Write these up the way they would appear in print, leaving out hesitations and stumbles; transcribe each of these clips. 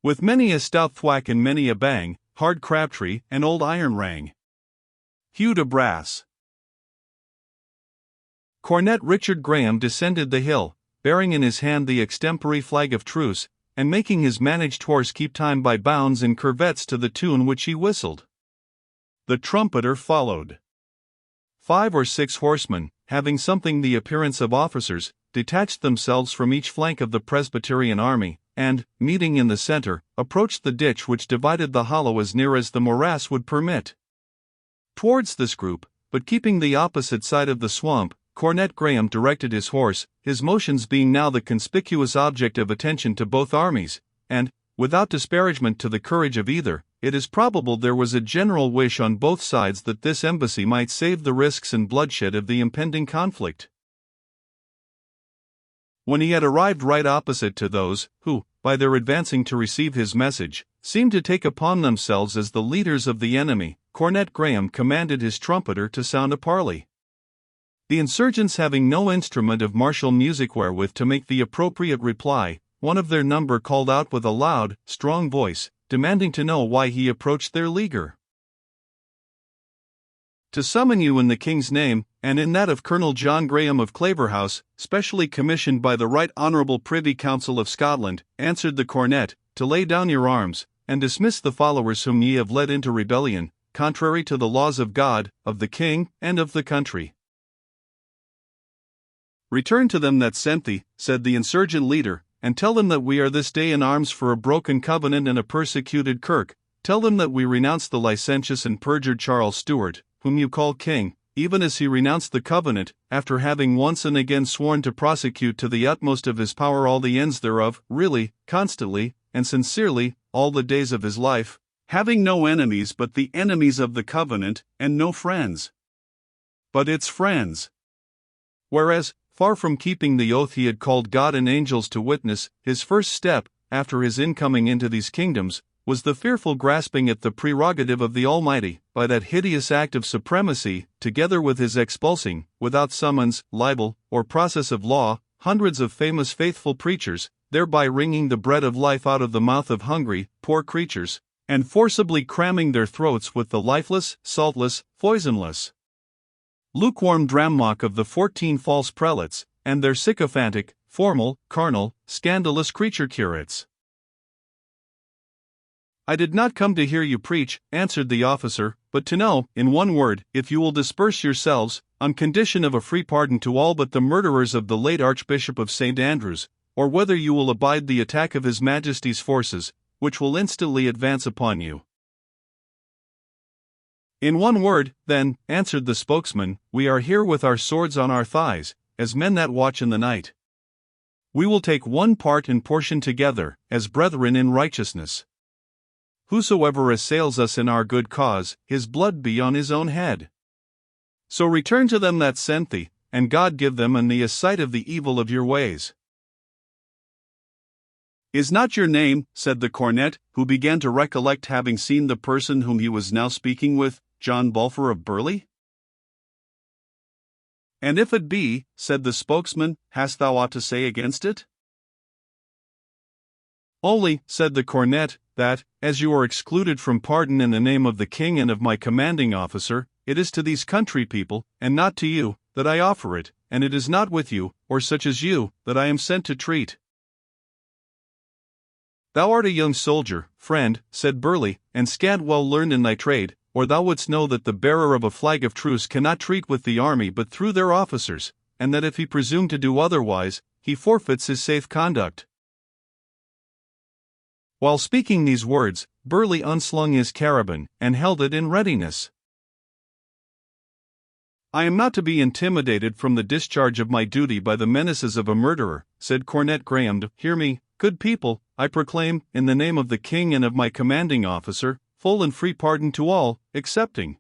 With many a stout thwack and many a bang, hard Crabtree and old Iron rang. Hugh de Brass. Cornet Richard Graham descended the hill, bearing in his hand the extempore flag of truce, and making his managed horse keep time by bounds and curvets to the tune which he whistled. The trumpeter followed. 5 or 6 horsemen, having something the appearance of officers, detached themselves from each flank of the Presbyterian army, and, meeting in the center, approached the ditch which divided the hollow as near as the morass would permit. Towards this group, but keeping the opposite side of the swamp, Cornet Graham directed his horse, his motions being now the conspicuous object of attention to both armies, and, without disparagement to the courage of either, it is probable there was a general wish on both sides that this embassy might save the risks and bloodshed of the impending conflict. When he had arrived right opposite to those who, by their advancing to receive his message, seemed to take upon themselves as the leaders of the enemy, Cornet Graham commanded his trumpeter to sound a parley. The insurgents having no instrument of martial music wherewith to make the appropriate reply, one of their number called out with a loud, strong voice, demanding to know why he approached their leaguer. To summon you in the King's name, and in that of Colonel John Graham of Claverhouse, specially commissioned by the Right Honourable Privy Council of Scotland, answered the cornet, to lay down your arms, and dismiss the followers whom ye have led into rebellion, contrary to the laws of God, of the King, and of the country. Return to them that sent thee, said the insurgent leader, and tell them that we are this day in arms for a broken covenant and a persecuted kirk. Tell them that we renounce the licentious and perjured Charles Stuart, whom you call king, even as he renounced the covenant, after having once and again sworn to prosecute to the utmost of his power all the ends thereof, really, constantly, and sincerely, all the days of his life, having no enemies but the enemies of the covenant, and no friends but its friends. Whereas, far from keeping the oath he had called God and angels to witness, his first step, after his incoming into these kingdoms, was the fearful grasping at the prerogative of the Almighty, by that hideous act of supremacy, together with his expulsing, without summons, libel, or process of law, hundreds of famous faithful preachers, thereby wringing the bread of life out of the mouth of hungry, poor creatures, and forcibly cramming their throats with the lifeless, saltless, poisonless, lukewarm drammock of the 14 false prelates, and their sycophantic, formal, carnal, scandalous creature curates. I did not come to hear you preach, answered the officer, but to know, in one word, if you will disperse yourselves, on condition of a free pardon to all but the murderers of the late Archbishop of St. Andrews, or whether you will abide the attack of His Majesty's forces, which will instantly advance upon you. In one word, then, answered the spokesman, we are here with our swords on our thighs, as men that watch in the night. We will take one part and portion together, as brethren in righteousness. Whosoever assails us in our good cause, his blood be on his own head. So return to them that sent thee, and God give them in the sight of the evil of your ways. Is not your name, said the cornet, who began to recollect having seen the person whom he was now speaking with, John Bulfer of Burley? And if it be, said the spokesman, hast thou aught to say against it? Only, said the cornet, that, as you are excluded from pardon in the name of the king and of my commanding officer, it is to these country people, and not to you, that I offer it, and it is not with you, or such as you, that I am sent to treat. Thou art a young soldier, friend, said Burley, and scant well learned in thy trade, or thou wouldst know that the bearer of a flag of truce cannot treat with the army but through their officers, and that if he presume to do otherwise, he forfeits his safe conduct. While speaking these words, Burley unslung his carabine, and held it in readiness. I am not to be intimidated from the discharge of my duty by the menaces of a murderer, said Cornet Graham. Hear me, good people, I proclaim, in the name of the king and of my commanding officer, full and free pardon to all, excepting.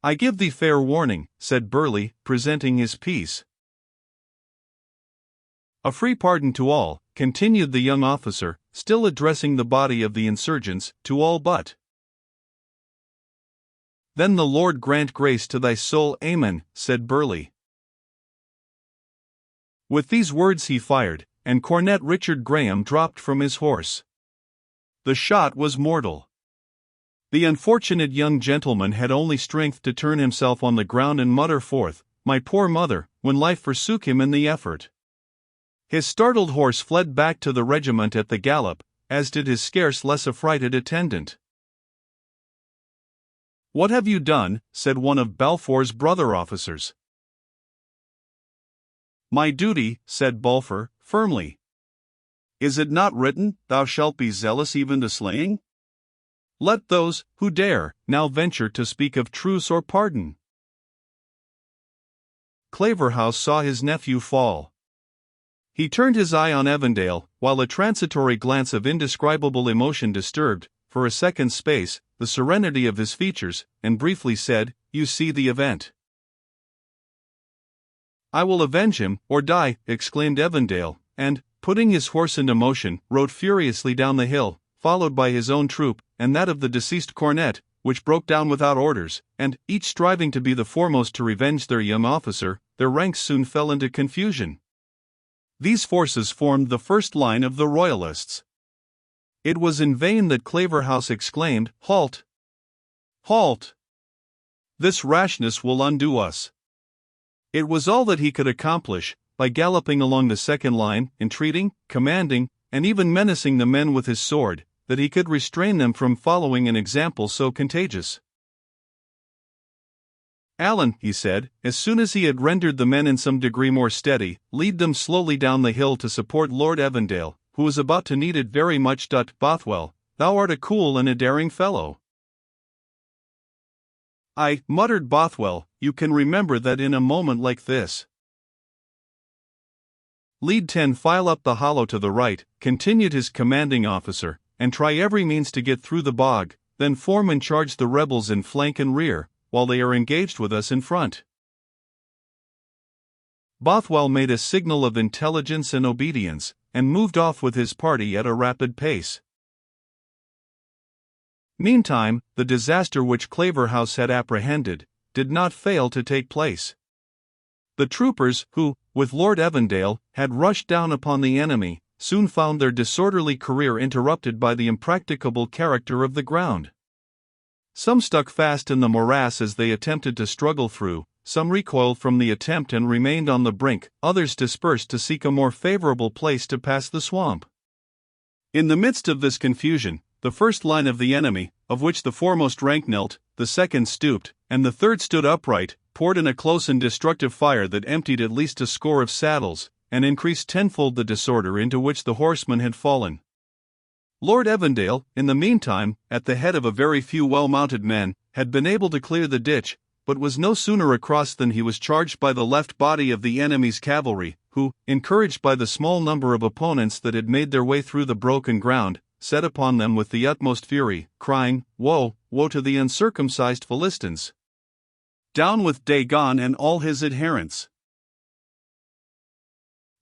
I give thee fair warning, said Burley, presenting his piece. A free pardon to all, continued the young officer, still addressing the body of the insurgents, to all but. Then the Lord grant grace to thy soul, amen, said Burley. With these words he fired, and Cornet Richard Graham dropped from his horse. The shot was mortal. The unfortunate young gentleman had only strength to turn himself on the ground and mutter forth, "My poor mother," when life forsook him in the effort. His startled horse fled back to the regiment at the gallop, as did his scarce less affrighted attendant. "What have you done?" said one of Balfour's brother officers. "My duty," said Balfour, firmly. "Is it not written, 'Thou shalt be zealous even to slaying'? Let those, who dare, now venture to speak of truce or pardon." Claverhouse saw his nephew fall. He turned his eye on Evandale, while a transitory glance of indescribable emotion disturbed, for a second's space, the serenity of his features, and briefly said, "You see the event." "I will avenge him, or die," exclaimed Evandale, and, putting his horse into motion, rode furiously down the hill, followed by his own troop, and that of the deceased cornet, which broke down without orders, and, each striving to be the foremost to revenge their young officer, their ranks soon fell into confusion. These forces formed the first line of the Royalists. It was in vain that Claverhouse exclaimed, "Halt! Halt! This rashness will undo us." It was all that he could accomplish, by galloping along the second line, entreating, commanding, and even menacing the men with his sword, that he could restrain them from following an example so contagious. "Allen," he said, as soon as he had rendered the men in some degree more steady, "lead them slowly down the hill to support Lord Evandale, who is about to need it very much. Bothwell, thou art a cool and a daring fellow." "Aye," muttered Bothwell, "you can remember that in a moment like this." "Lead 10 file up the hollow to the right," continued his commanding officer, "and try every means to get through the bog, then form and charge the rebels in flank and rear, while they are engaged with us in front." Bothwell made a signal of intelligence and obedience, and moved off with his party at a rapid pace. Meantime, the disaster which Claverhouse had apprehended, did not fail to take place. The troopers, who, with Lord Evandale, had rushed down upon the enemy, soon found their disorderly career interrupted by the impracticable character of the ground. Some stuck fast in the morass as they attempted to struggle through, some recoiled from the attempt and remained on the brink, others dispersed to seek a more favorable place to pass the swamp. In the midst of this confusion, the first line of the enemy, of which the foremost rank knelt, the second stooped, and the third stood upright, poured in a close and destructive fire that emptied at least a score of saddles, and increased tenfold the disorder into which the horsemen had fallen. Lord Evandale, in the meantime, at the head of a very few well-mounted men, had been able to clear the ditch, but was no sooner across than he was charged by the left body of the enemy's cavalry, who, encouraged by the small number of opponents that had made their way through the broken ground, set upon them with the utmost fury, crying, "Woe, woe to the uncircumcised Philistines! Down with Dagon and all his adherents!"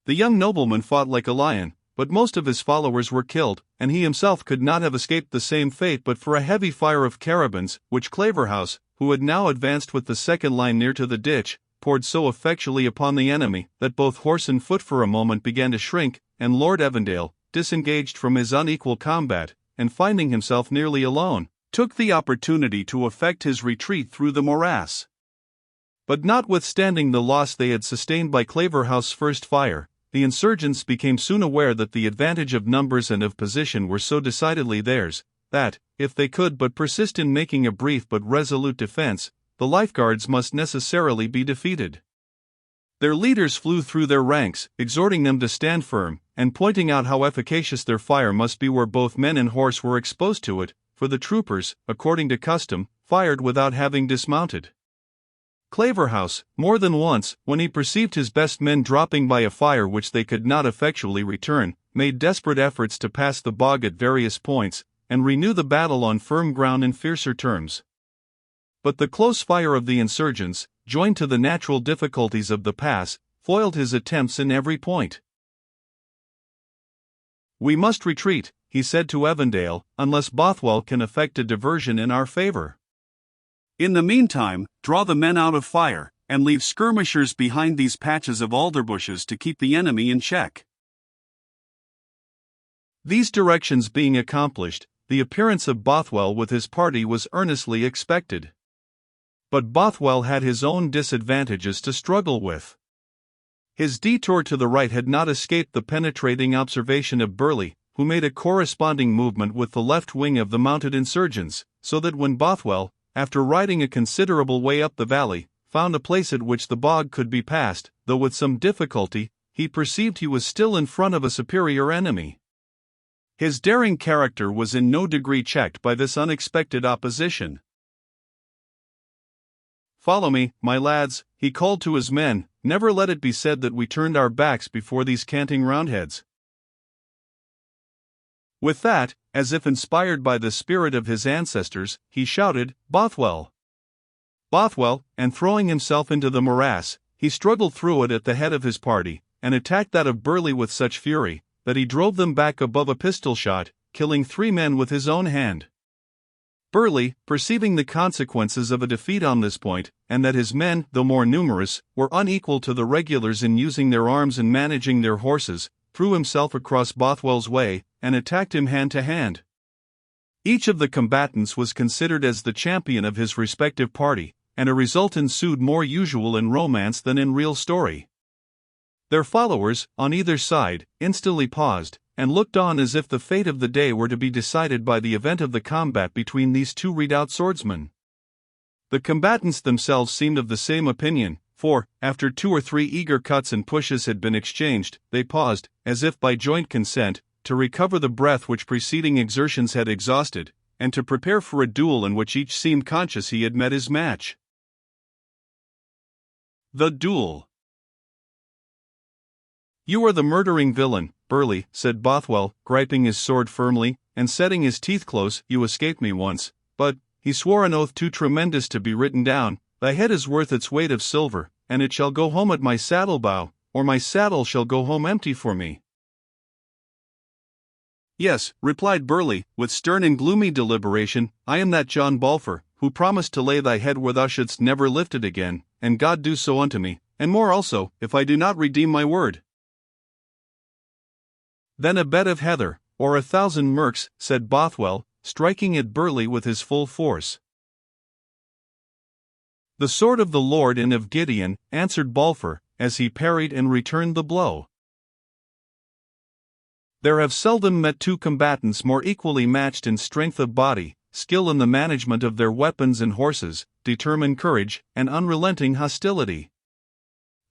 The young nobleman fought like a lion, but most of his followers were killed, and he himself could not have escaped the same fate but for a heavy fire of carabines, which Claverhouse, who had now advanced with the second line near to the ditch, poured so effectually upon the enemy, that both horse and foot for a moment began to shrink, and Lord Evandale, disengaged from his unequal combat, and finding himself nearly alone, took the opportunity to effect his retreat through the morass. But notwithstanding the loss they had sustained by Claverhouse's first fire, the insurgents became soon aware that the advantage of numbers and of position were so decidedly theirs, that, if they could but persist in making a brief but resolute defense, the lifeguards must necessarily be defeated. Their leaders flew through their ranks, exhorting them to stand firm, and pointing out how efficacious their fire must be where both men and horse were exposed to it, for the troopers, according to custom, fired without having dismounted. Claverhouse, more than once, when he perceived his best men dropping by a fire which they could not effectually return, made desperate efforts to pass the bog at various points, and renew the battle on firm ground in fiercer terms. But the close fire of the insurgents, joined to the natural difficulties of the pass, foiled his attempts in every point. "We must retreat," he said to Evandale, "unless Bothwell can effect a diversion in our favor. In the meantime, draw the men out of fire, and leave skirmishers behind these patches of alder bushes to keep the enemy in check." These directions being accomplished, the appearance of Bothwell with his party was earnestly expected. But Bothwell had his own disadvantages to struggle with. His detour to the right had not escaped the penetrating observation of Burleigh, who made a corresponding movement with the left wing of the mounted insurgents, so that when Bothwell, after riding a considerable way up the valley, found a place at which the bog could be passed, though with some difficulty, he perceived he was still in front of a superior enemy. His daring character was in no degree checked by this unexpected opposition. "Follow me, my lads," he called to his men. "Never let it be said that we turned our backs before these canting Roundheads." With that, as if inspired by the spirit of his ancestors, he shouted, "Bothwell! Bothwell!" and throwing himself into the morass, he struggled through it at the head of his party, and attacked that of Burleigh with such fury, that he drove them back above a pistol shot, killing 3 men with his own hand. Burleigh, perceiving the consequences of a defeat on this point, and that his men, though more numerous, were unequal to the regulars in using their arms and managing their horses, threw himself across Bothwell's way, and attacked him hand to hand. Each of the combatants was considered as the champion of his respective party, and a result ensued more usual in romance than in real story. Their followers, on either side, instantly paused, and looked on as if the fate of the day were to be decided by the event of the combat between these 2 redoubt swordsmen. The combatants themselves seemed of the same opinion, for, after 2 or 3 eager cuts and pushes had been exchanged, they paused, as if by joint consent, to recover the breath which preceding exertions had exhausted, and to prepare for a duel in which each seemed conscious he had met his match. The duel. "You are the murdering villain, Burleigh," said Bothwell, griping his sword firmly, and setting his teeth close. "You escaped me once, but," he swore an oath too tremendous to be written down, "thy head is worth its weight of silver, and it shall go home at my saddle bow, or my saddle shall go home empty for me." "Yes," replied Burleigh, with stern and gloomy deliberation, "I am that John Balfour, who promised to lay thy head where thou shouldst never lift it again, and God do so unto me, and more also, if I do not redeem my word." "Then a bed of heather, or 1,000 merks," said Bothwell, striking at Burleigh with his full force. "The sword of the Lord and of Gideon," answered Balfour, as he parried and returned the blow. There have seldom met 2 combatants more equally matched in strength of body, skill in the management of their weapons and horses, determined courage, and unrelenting hostility.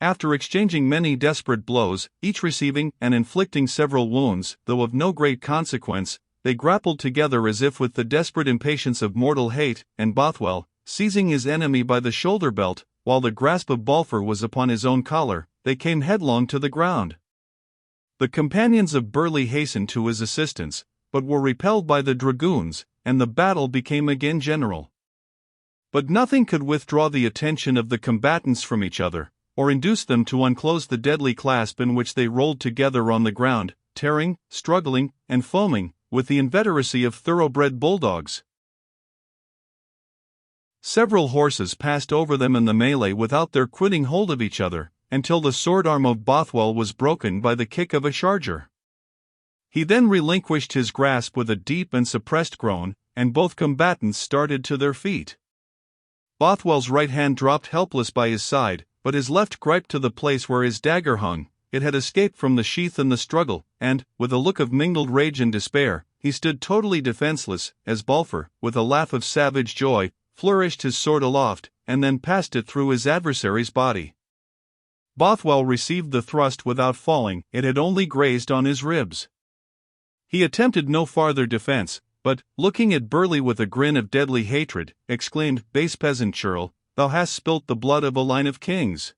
After exchanging many desperate blows, each receiving and inflicting several wounds, though of no great consequence, they grappled together as if with the desperate impatience of mortal hate, and Bothwell, seizing his enemy by the shoulder belt, while the grasp of Balfour was upon his own collar, they came headlong to the ground. The companions of Burleigh hastened to his assistance, but were repelled by the dragoons, and the battle became again general. But nothing could withdraw the attention of the combatants from each other, or induce them to unclose the deadly clasp in which they rolled together on the ground, tearing, struggling, and foaming, with the inveteracy of thoroughbred bulldogs. Several horses passed over them in the melee without their quitting hold of each other, until the sword arm of Bothwell was broken by the kick of a charger. He then relinquished his grasp with a deep and suppressed groan, and both combatants started to their feet. Bothwell's right hand dropped helpless by his side, but his left griped to the place where his dagger hung. It had escaped from the sheath in the struggle, and, with a look of mingled rage and despair, he stood totally defenseless, as Balfour, with a laugh of savage joy, flourished his sword aloft, and then passed it through his adversary's body. Bothwell received the thrust without falling; it had only grazed on his ribs. He attempted no farther defense, but, looking at Burleigh with a grin of deadly hatred, exclaimed, "Base peasant churl, thou hast spilt the blood of a line of kings."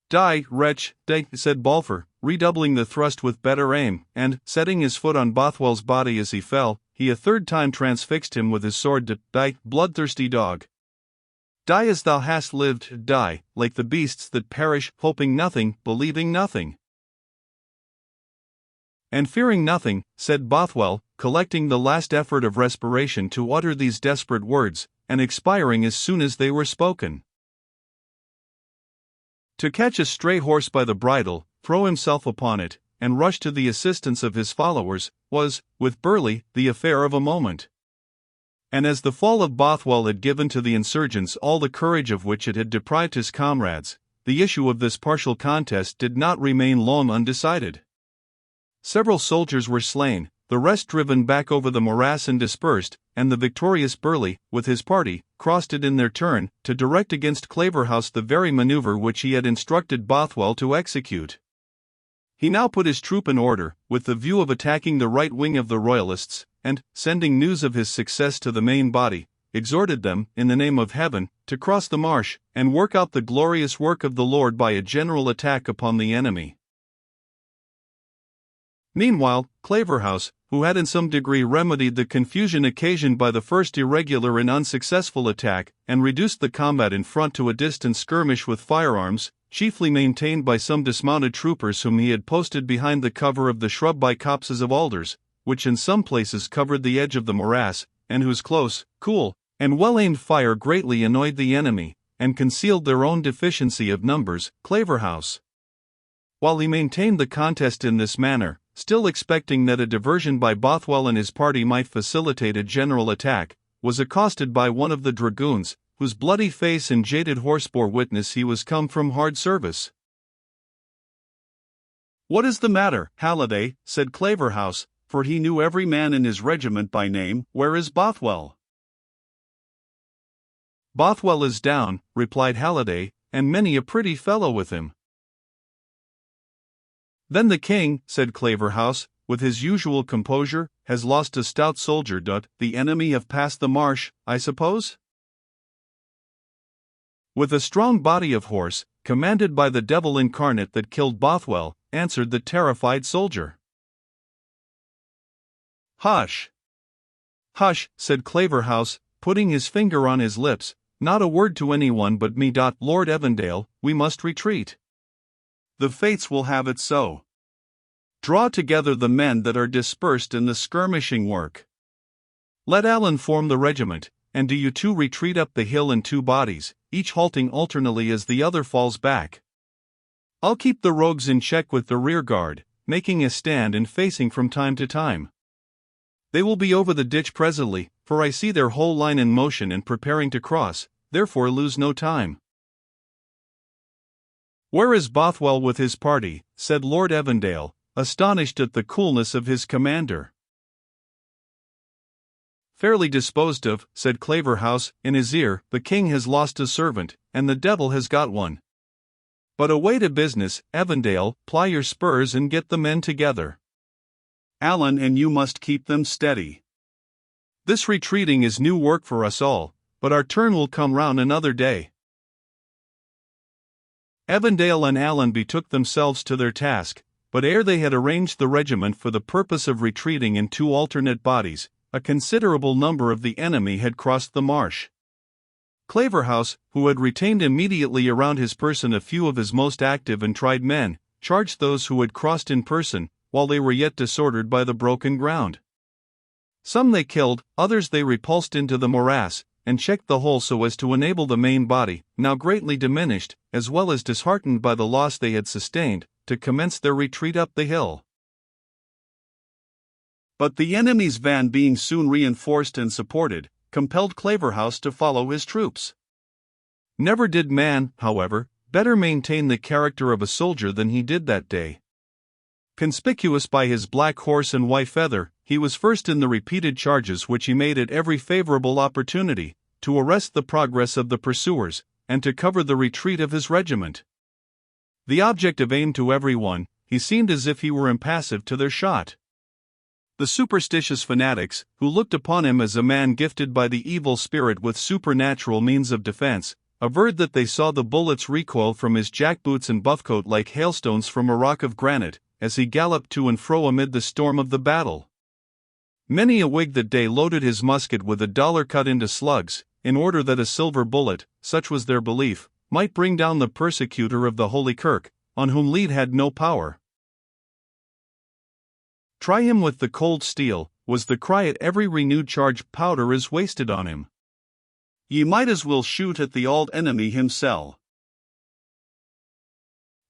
"Die, wretch, die," said Balfour, redoubling the thrust with better aim, and, setting his foot on Bothwell's body as he fell, he a third time transfixed him with his sword. "Die, bloodthirsty dog. Die as thou hast lived, die, like the beasts that perish, hoping nothing, believing nothing." "And fearing nothing," said Bothwell, collecting the last effort of respiration to utter these desperate words, and expiring as soon as they were spoken. "To catch a stray horse by the bridle, throw himself upon it, and rushed to the assistance of his followers, was, with Burleigh, the affair of a moment. And as the fall of Bothwell had given to the insurgents all the courage of which it had deprived his comrades, the issue of this partial contest did not remain long undecided. Several soldiers were slain, the rest driven back over the morass and dispersed, and the victorious Burleigh, with his party, crossed it in their turn, to direct against Claverhouse the very maneuver which he had instructed Bothwell to execute. He now put his troop in order, with the view of attacking the right wing of the Royalists, and, sending news of his success to the main body, exhorted them, in the name of heaven, to cross the marsh, and work out the glorious work of the Lord by a general attack upon the enemy. Meanwhile, Claverhouse, who had in some degree remedied the confusion occasioned by the first irregular and unsuccessful attack, and reduced the combat in front to a distant skirmish with firearms, chiefly maintained by some dismounted troopers whom he had posted behind the cover of the shrub by copses of alders, which in some places covered the edge of the morass, and whose close, cool, and well-aimed fire greatly annoyed the enemy, and concealed their own deficiency of numbers. Claverhouse, while he maintained the contest in this manner, still expecting that a diversion by Bothwell and his party might facilitate a general attack, was accosted by one of the dragoons, whose bloody face and jaded horse bore witness he was come from hard service. "What is the matter, Halliday?" said Claverhouse, for he knew every man in his regiment by name. "Where is Bothwell?" "Bothwell is down," replied Halliday, "and many a pretty fellow with him." "Then the king," said Claverhouse, with his usual composure, "has lost a stout soldier. The enemy have passed the marsh, I suppose?" "With a strong body of horse, commanded by the devil incarnate that killed Bothwell," answered the terrified soldier. "Hush! Hush!" said Claverhouse, putting his finger on his lips, "not a word to anyone but me. Lord Evandale, we must retreat. The fates will have it so. Draw together the men that are dispersed in the skirmishing work. Let Allen form the regiment, and do you two retreat up the hill in two bodies, each halting alternately as the other falls back. I'll keep the rogues in check with the rear guard, making a stand and facing from time to time. They will be over the ditch presently, for I see their whole line in motion and preparing to cross, therefore lose no time." "Where is Bothwell with his party?" said Lord Evandale, astonished at the coolness of his commander. "Fairly disposed of," said Claverhouse, in his ear. "The king has lost a servant, and the devil has got one. But away to business, Evandale, ply your spurs and get the men together. Allen and you must keep them steady. This retreating is new work for us all, but our turn will come round another day." Evandale and Allen betook themselves to their task, but ere they had arranged the regiment for the purpose of retreating in two alternate bodies, a considerable number of the enemy had crossed the marsh. Claverhouse, who had retained immediately around his person a few of his most active and tried men, charged those who had crossed in person, while they were yet disordered by the broken ground. Some they killed, others they repulsed into the morass, and checked the whole so as to enable the main body, now greatly diminished, as well as disheartened by the loss they had sustained, to commence their retreat up the hill. But the enemy's van being soon reinforced and supported, compelled Claverhouse to follow his troops. Never did man, however, better maintain the character of a soldier than he did that day. Conspicuous by his black horse and white feather, he was first in the repeated charges which he made at every favorable opportunity, to arrest the progress of the pursuers, and to cover the retreat of his regiment. The object of aim to every one, he seemed as if he were impassive to their shot. The superstitious fanatics, who looked upon him as a man gifted by the evil spirit with supernatural means of defense, averred that they saw the bullets recoil from his jackboots and buffcoat like hailstones from a rock of granite, as he galloped to and fro amid the storm of the battle. Many a Whig that day loaded his musket with a dollar cut into slugs, in order that a silver bullet, such was their belief, might bring down the persecutor of the Holy Kirk, on whom lead had no power. "Try him with the cold steel," was the cry at every renewed charge. "Powder is wasted on him. Ye might as well shoot at the auld enemy himsel."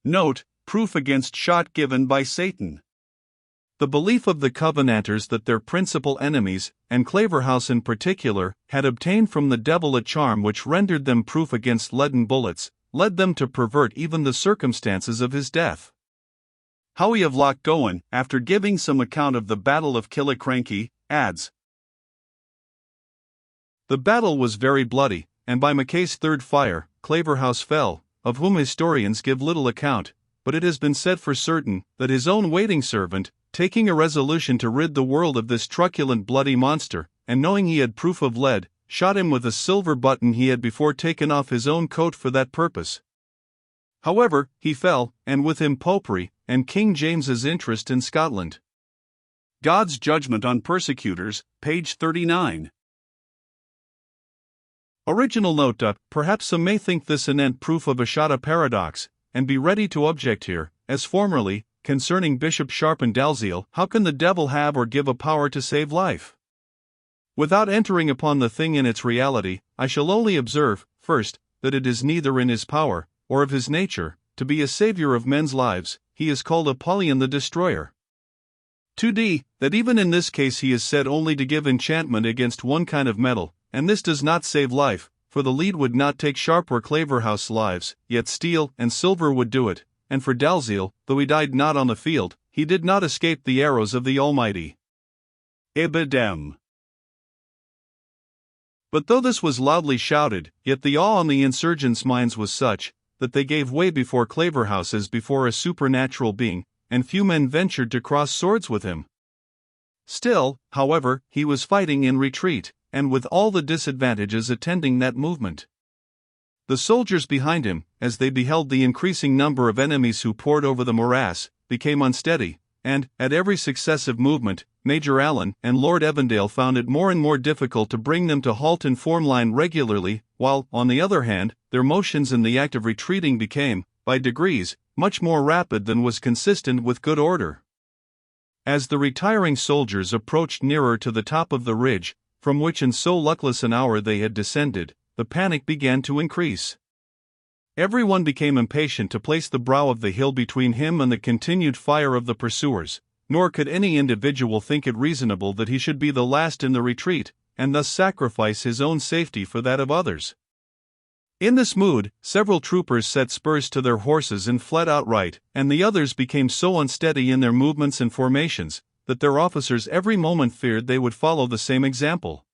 Note: proof against shot given by Satan. The belief of the Covenanters that their principal enemies, and Claverhouse in particular, had obtained from the devil a charm which rendered them proof against leaden bullets, led them to pervert even the circumstances of his death. Howie of Lochgowan, after giving some account of the Battle of Killiecrankie, adds, "The battle was very bloody, and by Mackay's third fire, Claverhouse fell, of whom historians give little account, but it has been said for certain that his own waiting servant, taking a resolution to rid the world of this truculent bloody monster, and knowing he had proof of lead, shot him with a silver button he had before taken off his own coat for that purpose. However, he fell, and with him Popery, and King James's interest in Scotland." God's Judgment on Persecutors, page 39. Original note: perhaps some may think this anent proof of a Shada paradox, and be ready to object here, as formerly, concerning Bishop Sharp and Dalziel, how can the devil have or give a power to save life? Without entering upon the thing in its reality, I shall only observe, first, that it is neither in his power, or of his nature, to be a savior of men's lives. He is called Apollyon the Destroyer. 2d. That even in this case he is said only to give enchantment against one kind of metal, and this does not save life, for the lead would not take Sharp or Claverhouse lives, yet steel and silver would do it, and for Dalziel, though he died not on the field, he did not escape the arrows of the Almighty. Ibidem. But though this was loudly shouted, yet the awe on the insurgents' minds was such, that they gave way before Claverhouse as before a supernatural being, and few men ventured to cross swords with him. Still, however, he was fighting in retreat, and with all the disadvantages attending that movement. The soldiers behind him, as they beheld the increasing number of enemies who poured over the morass, became unsteady, and, at every successive movement, Major Allen and Lord Evandale found it more and more difficult to bring them to halt and form line regularly, while, on the other hand, their motions in the act of retreating became, by degrees, much more rapid than was consistent with good order. As the retiring soldiers approached nearer to the top of the ridge, from which in so luckless an hour they had descended, the panic began to increase. Everyone became impatient to place the brow of the hill between him and the continued fire of the pursuers, nor could any individual think it reasonable that he should be the last in the retreat, and thus sacrifice his own safety for that of others. In this mood, several troopers set spurs to their horses and fled outright, and the others became so unsteady in their movements and formations, that their officers every moment feared they would follow the same example.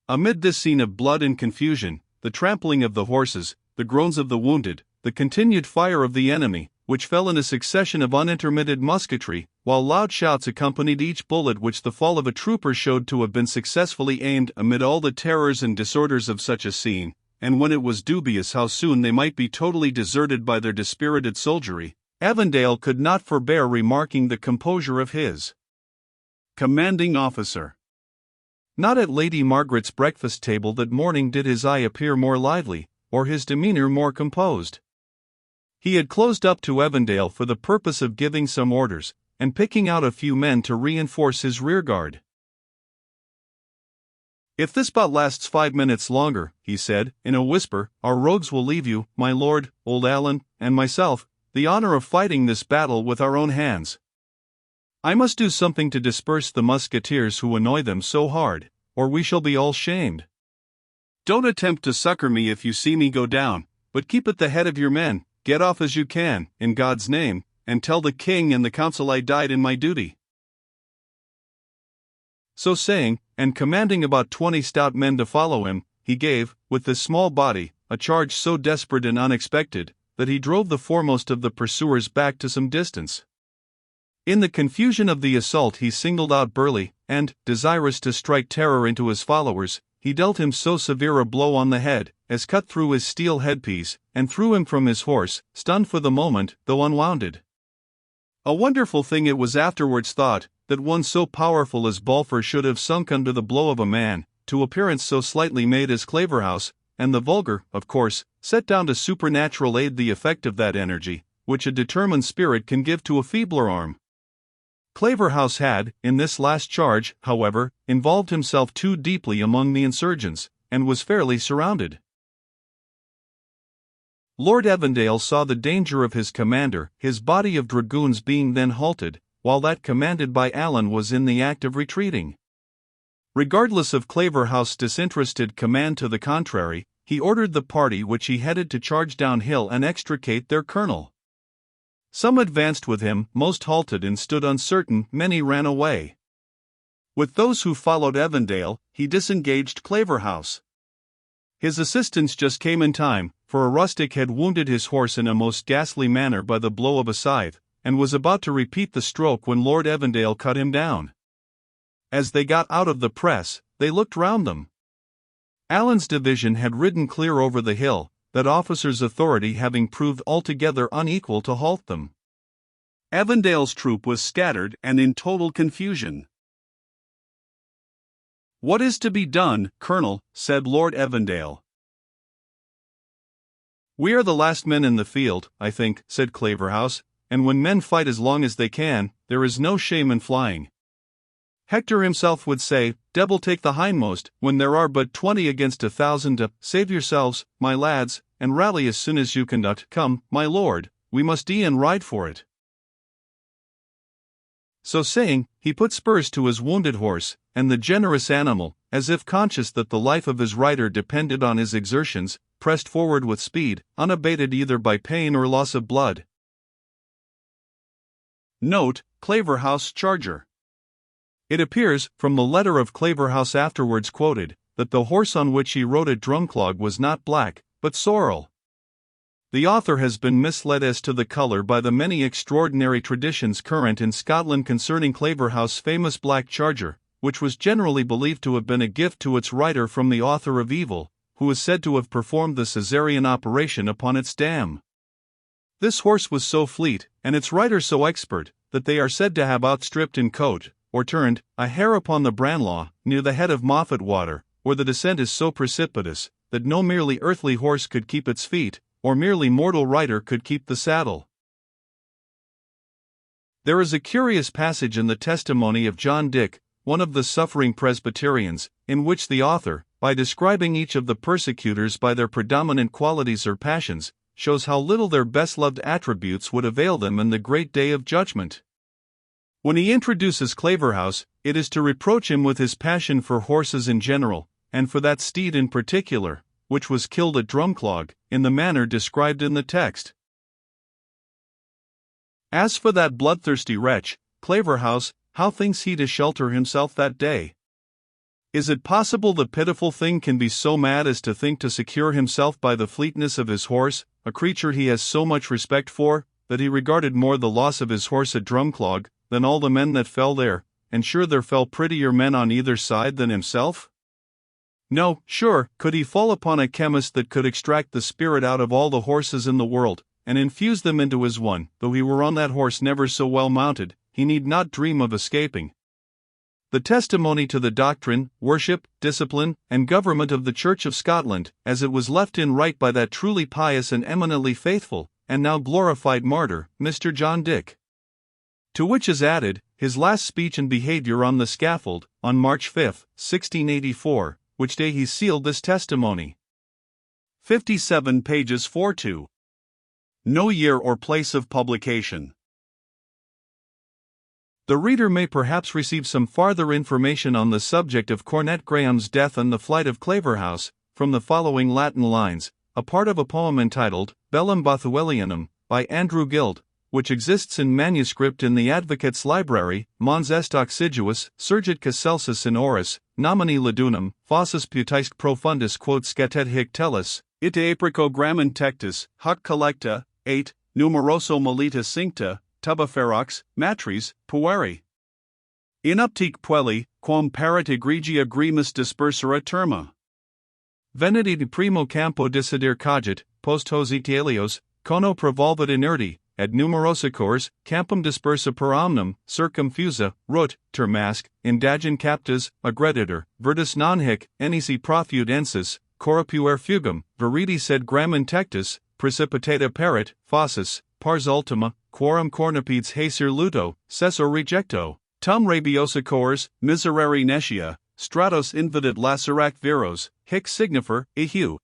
Amid this scene of blood and confusion, the trampling of the horses, the groans of the wounded, the continued fire of the enemy, which fell in a succession of unintermitted musketry, while loud shouts accompanied each bullet which the fall of a trooper showed to have been successfully aimed, amid all the terrors and disorders of such a scene, and when it was dubious how soon they might be totally deserted by their dispirited soldiery, Evandale could not forbear remarking the composure of his commanding officer. Not at Lady Margaret's breakfast table that morning did his eye appear more lively, or his demeanour more composed. He had closed up to Evandale for the purpose of giving some orders, and picking out a few men to reinforce his rearguard. "If this bout lasts 5 minutes longer," he said, in a whisper, "our rogues will leave you, my lord, old Allen, and myself, the honor of fighting this battle with our own hands. I must do something to disperse the musketeers who annoy them so hard, or we shall be all shamed. Don't attempt to succor me if you see me go down, but keep at the head of your men, get off as you can, in God's name, and tell the king and the council I died in my duty." So saying, and commanding about 20 stout men to follow him, he gave, with this small body, a charge so desperate and unexpected, that he drove the foremost of the pursuers back to some distance. In the confusion of the assault he singled out Burleigh, and, desirous to strike terror into his followers, he dealt him so severe a blow on the head, as cut through his steel headpiece, and threw him from his horse, stunned for the moment, though unwounded. A wonderful thing it was afterwards thought, that one so powerful as Balfour should have sunk under the blow of a man, to appearance so slightly made as Claverhouse, and the vulgar, of course, set down to supernatural aid the effect of that energy, which a determined spirit can give to a feebler arm. Claverhouse had, in this last charge, however, involved himself too deeply among the insurgents, and was fairly surrounded. Lord Evandale saw the danger of his commander, his body of dragoons being then halted, while that commanded by Allen was in the act of retreating. Regardless of Claverhouse's disinterested command to the contrary, he ordered the party which he headed to charge downhill and extricate their colonel. Some advanced with him, most halted and stood uncertain, many ran away. With those who followed Evandale, he disengaged Claverhouse. His assistance just came in time, for a rustic had wounded his horse in a most ghastly manner by the blow of a scythe, and was about to repeat the stroke when Lord Evandale cut him down. As they got out of the press, they looked round them. Allen's division had ridden clear over the hill, that officer's authority having proved altogether unequal to halt them. Evandale's troop was scattered and in total confusion. "What is to be done, Colonel?" said Lord Evandale. "We are the last men in the field, I think," said Claverhouse, "and when men fight as long as they can, there is no shame in flying. Hector himself would say, 'Devil take the hindmost,' when there are but 20 against 1,000. Save yourselves, my lads, and rally as soon as you conduct. Come, my lord, we must e'en ride for it." So saying, he put spurs to his wounded horse, and the generous animal, as if conscious that the life of his rider depended on his exertions, pressed forward with speed, unabated either by pain or loss of blood. Note: Claverhouse charger. It appears, from the letter of Claverhouse afterwards quoted, that the horse on which he rode at Drumclog was not black, but sorrel. The author has been misled as to the colour by the many extraordinary traditions current in Scotland concerning Claverhouse's famous black charger, which was generally believed to have been a gift to its rider from the author of Evil, who is said to have performed the Caesarean operation upon its dam. This horse was so fleet, and its rider so expert, that they are said to have outstripped in coat, or turned, a hare upon the Branlaw, near the head of Moffat Water, where the descent is so precipitous, that no merely earthly horse could keep its feet, or merely mortal rider could keep the saddle. There is a curious passage in the testimony of John Dick, one of the suffering Presbyterians, in which the author, by describing each of the persecutors by their predominant qualities or passions, shows how little their best-loved attributes would avail them in the great day of judgment. When he introduces Claverhouse, it is to reproach him with his passion for horses in general, and for that steed in particular, which was killed at Drumclog, in the manner described in the text. As for that bloodthirsty wretch, Claverhouse, how thinks he to shelter himself that day? Is it possible the pitiful thing can be so mad as to think to secure himself by the fleetness of his horse, a creature he has so much respect for, that he regarded more the loss of his horse at Drumclog, than all the men that fell there, and sure there fell prettier men on either side than himself? No, sure, could he fall upon a chemist that could extract the spirit out of all the horses in the world, and infuse them into his one, though he were on that horse never so well mounted, he need not dream of escaping. The testimony to the doctrine, worship, discipline, and government of the Church of Scotland, as it was left in right by that truly pious and eminently faithful, and now glorified martyr, Mr. John Dick. To which is added, his last speech and behaviour on the scaffold, on March 5, 1684, which day he sealed this testimony. 57 pages 4-2. No year or place of publication. The reader may perhaps receive some farther information on the subject of Cornet Graham's death and the flight of Claverhouse, from the following Latin lines, a part of a poem entitled, Bellum Bothwellianum, by Andrew Guild, which exists in manuscript in the Advocate's Library. Mons est oxiguus, surgit Cacelsus in oris, nomini ladunum, fossus putaisque profundus quod scatet hic tellus, ite aprico gramen tectus, hoc collecta, 8, numeroso melita cincta, tubiferox, matris, pueri. Inuptique puelli, quam parat egregia grimus dispersera terma. Veneti de primo campo decidir cogit, post hos Italios, cono prevolvat inerti, et numerosa cors, campum dispersa per omnem, circumfusa, rut, termasque, indagin captas, aggreditor, virtus non hic, nisi profut ensis, cora puer fugum, veriti sed gramen tectus, precipitata parat, fossus, pars ultima, quorum cornipedes haesir luto, cessor rejecto, tum rabiosa cors, miserere nescia, stratos invidit lacerac viros, hic signifer, eheu.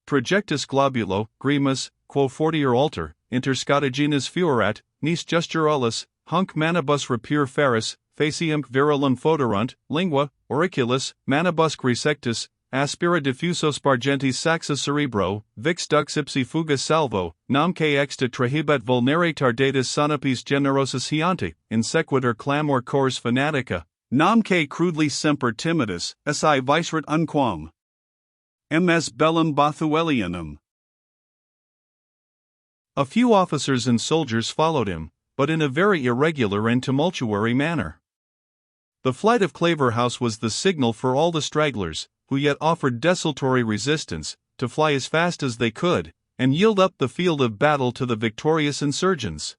projectus globulo, grimus, quo fortior alter, inter scatogenes fuerat, nis gesturalis, hunc manibus rapere feris, facium virulum foderunt, lingua, auriculus, manibusque resectus, aspira diffuso spargentis saxa cerebro, vix dux ipsi fuga salvo, namque exta trahibat vulnere tardatus sonapis generosus hianti, in sequitur clamor cors fanatica, namque crudely semper timidus, si vicerat unquam. Ms. bellum Bathuelianum. A few officers and soldiers followed him, but in a very irregular and tumultuary manner. The flight of Claverhouse was the signal for all the stragglers, who yet offered desultory resistance, to fly as fast as they could, and yield up the field of battle to the victorious insurgents.